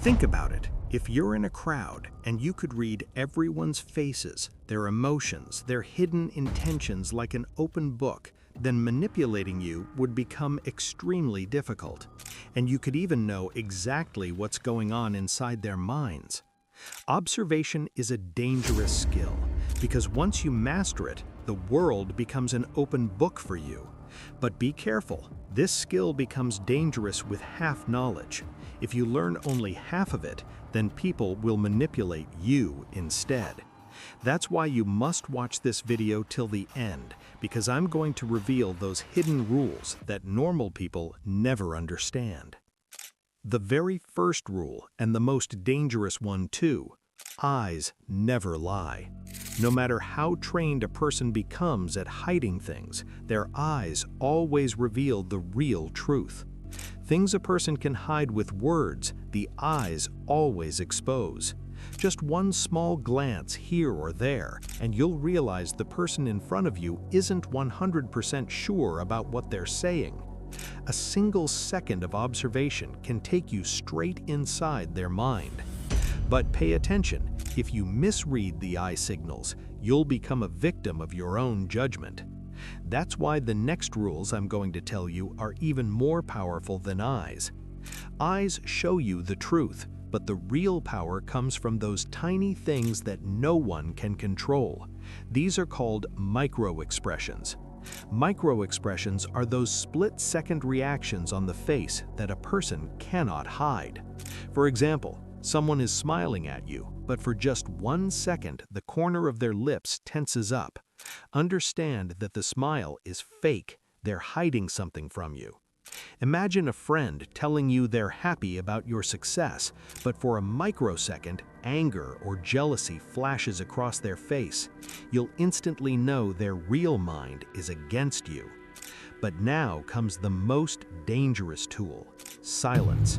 Think about it. If you're in a crowd and you could read everyone's faces, their emotions, their hidden intentions like an open book, then manipulating you would become extremely difficult. And you could even know exactly what's going on inside their minds. Observation is a dangerous skill because once you master it, the world becomes an open book for you. But be careful, this skill becomes dangerous with half knowledge. If you learn only half of it, then people will manipulate you instead. That's why you must watch this video till the end, because I'm going to reveal those hidden rules that normal people never understand. The very first rule, and the most dangerous one too, eyes never lie. No matter how trained a person becomes at hiding things, their eyes always reveal the real truth. Things a person can hide with words, the eyes always expose. Just one small glance here or there, and you'll realize the person in front of you isn't 100% sure about what they're saying. A single second of observation can take you straight inside their mind. But pay attention, if you misread the eye signals, you'll become a victim of your own judgment. That's why the next rules I'm going to tell you are even more powerful than eyes. Eyes show you the truth, but the real power comes from those tiny things that no one can control. These are called micro-expressions. Micro-expressions are those split-second reactions on the face that a person cannot hide. For example, someone is smiling at you, but for just 1 second the corner of their lips tenses up. Understand that the smile is fake. They're hiding something from you. Imagine a friend telling you they're happy about your success, but for a microsecond, anger or jealousy flashes across their face. You'll instantly know their real mind is against you. But now comes the most dangerous tool, silence.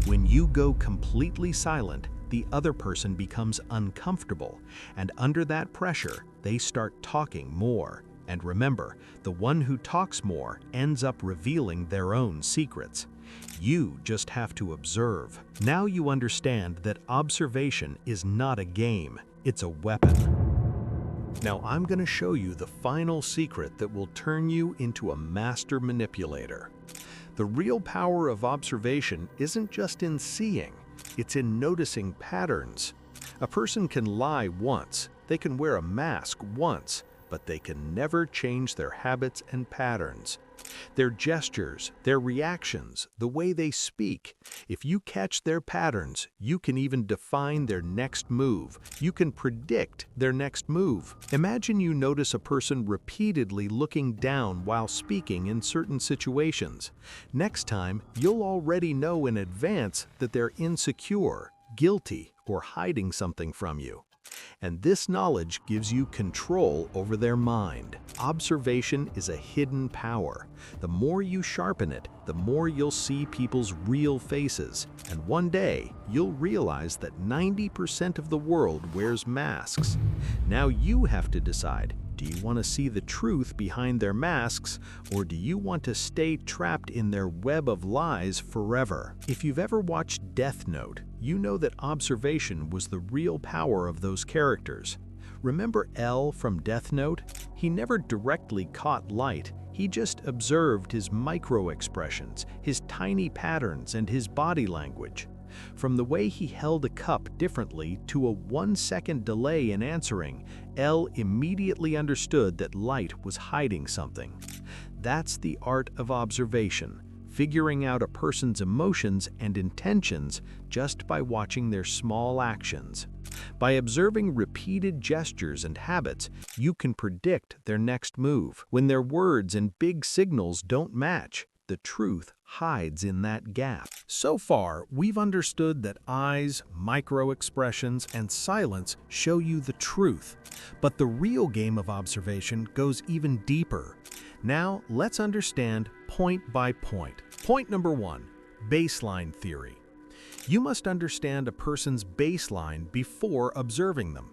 When you go completely silent, the other person becomes uncomfortable, and under that pressure, they start talking more. And remember, the one who talks more ends up revealing their own secrets. You just have to observe. Now you understand that observation is not a game, it's a weapon. Now I'm going to show you the final secret that will turn you into a master manipulator. The real power of observation isn't just in seeing, it's in noticing patterns. A person can lie once, they can wear a mask once, but they can never change their habits and patterns. Their gestures, their reactions, the way they speak. If you catch their patterns, you can even define their next move. You can predict their next move. Imagine you notice a person repeatedly looking down while speaking in certain situations. Next time, you'll already know in advance that they're insecure, guilty, or hiding something from you. And this knowledge gives you control over their mind. Observation is a hidden power. The more you sharpen it, the more you'll see people's real faces. And one day, you'll realize that 90% of the world wears masks. Now you have to decide, do you want to see the truth behind their masks, or do you want to stay trapped in their web of lies forever? If you've ever watched Death Note, you know that observation was the real power of those characters. Remember L from Death Note? He never directly caught light. He just observed his micro-expressions, his tiny patterns, and his body language. From the way he held a cup differently to a 1-second delay in answering, L immediately understood that light was hiding something. That's the art of observation, figuring out a person's emotions and intentions just by watching their small actions. By observing repeated gestures and habits, you can predict their next move. When their words and big signals don't match, the truth hides in that gap. So far, we've understood that eyes, micro-expressions, and silence show you the truth. But the real game of observation goes even deeper. Now, let's understand point by point. Point number 1, baseline theory. You must understand a person's baseline before observing them.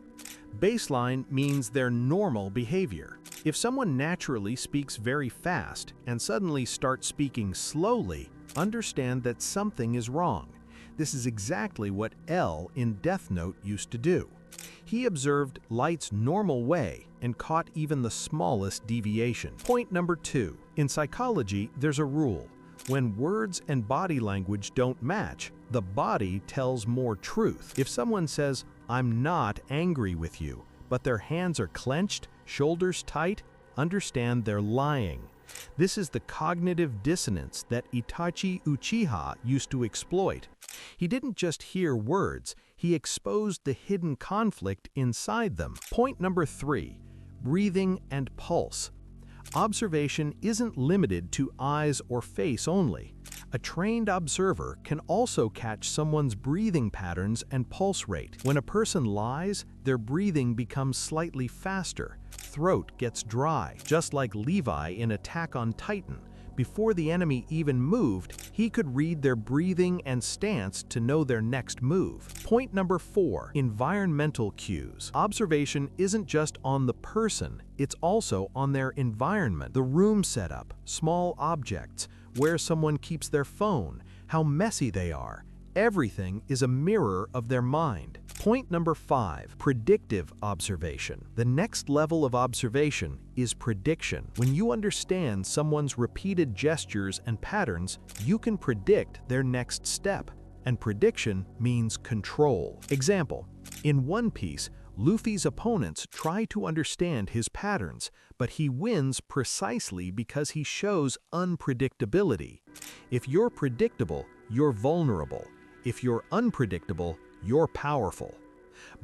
Baseline means their normal behavior. If someone naturally speaks very fast and suddenly starts speaking slowly, understand that something is wrong. This is exactly what L in Death Note used to do. He observed light's normal way and caught even the smallest deviation. Point number 2. In psychology, there's a rule. When words and body language don't match, the body tells more truth. If someone says, "I'm not angry with you," but their hands are clenched, shoulders tight, understand they're lying. This is the cognitive dissonance that Itachi Uchiha used to exploit. He didn't just hear words, he exposed the hidden conflict inside them. Point number 3. Breathing and pulse. Observation isn't limited to eyes or face only. A trained observer can also catch someone's breathing patterns and pulse rate. When a person lies, their breathing becomes slightly faster. Throat gets dry, just like Levi in Attack on Titan. Before the enemy even moved, he could read their breathing and stance to know their next move. Point number 4. Environmental cues. Observation isn't just on the person, it's also on their environment. The room setup, small objects, where someone keeps their phone, how messy they are. Everything is a mirror of their mind. Point number 5. Predictive observation. The next level of observation is prediction. When you understand someone's repeated gestures and patterns, you can predict their next step. And prediction means control. Example, in One Piece, Luffy's opponents try to understand his patterns, but he wins precisely because he shows unpredictability. If you're predictable, you're vulnerable. If you're unpredictable, you're powerful.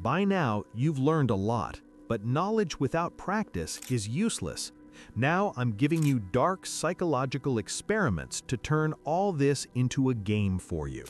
By now, you've learned a lot, but knowledge without practice is useless. Now I'm giving you dark psychological experiments to turn all this into a game for you.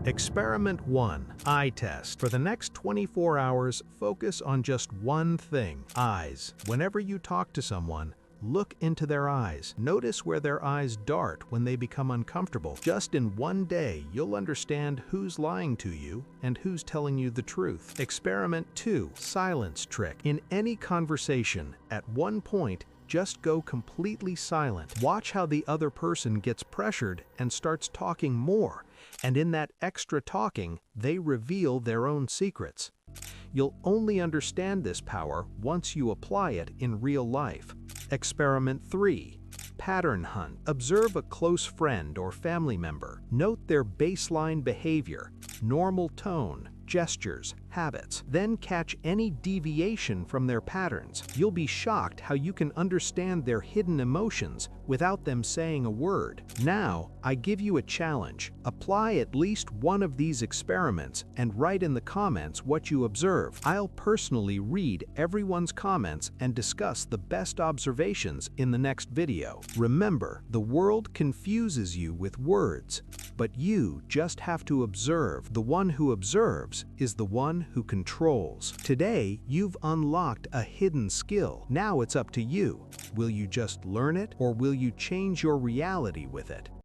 Experiment 1. Eye test. For the next 24 hours, focus on just one thing: eyes. Whenever you talk to someone, look into their eyes. Notice where their eyes dart when they become uncomfortable. Just in one day, you'll understand who's lying to you and who's telling you the truth. Experiment 2. Silence trick. In any conversation, at one point, just go completely silent. Watch how the other person gets pressured and starts talking more. And in that extra talking, they reveal their own secrets. You'll only understand this power once you apply it in real life. Experiment 3. Pattern hunt. Observe a close friend or family member. Note their baseline behavior, normal tone, gestures, habits. Then catch any deviation from their patterns. You'll be shocked how you can understand their hidden emotions without them saying a word. Now, I give you a challenge. Apply at least one of these experiments and write in the comments what you observe. I'll personally read everyone's comments and discuss the best observations in the next video. Remember, the world confuses you with words, but you just have to observe. The one who observes is the one who controls. Today, you've unlocked a hidden skill. Now it's up to you. Will you just learn it, or will you change your reality with it?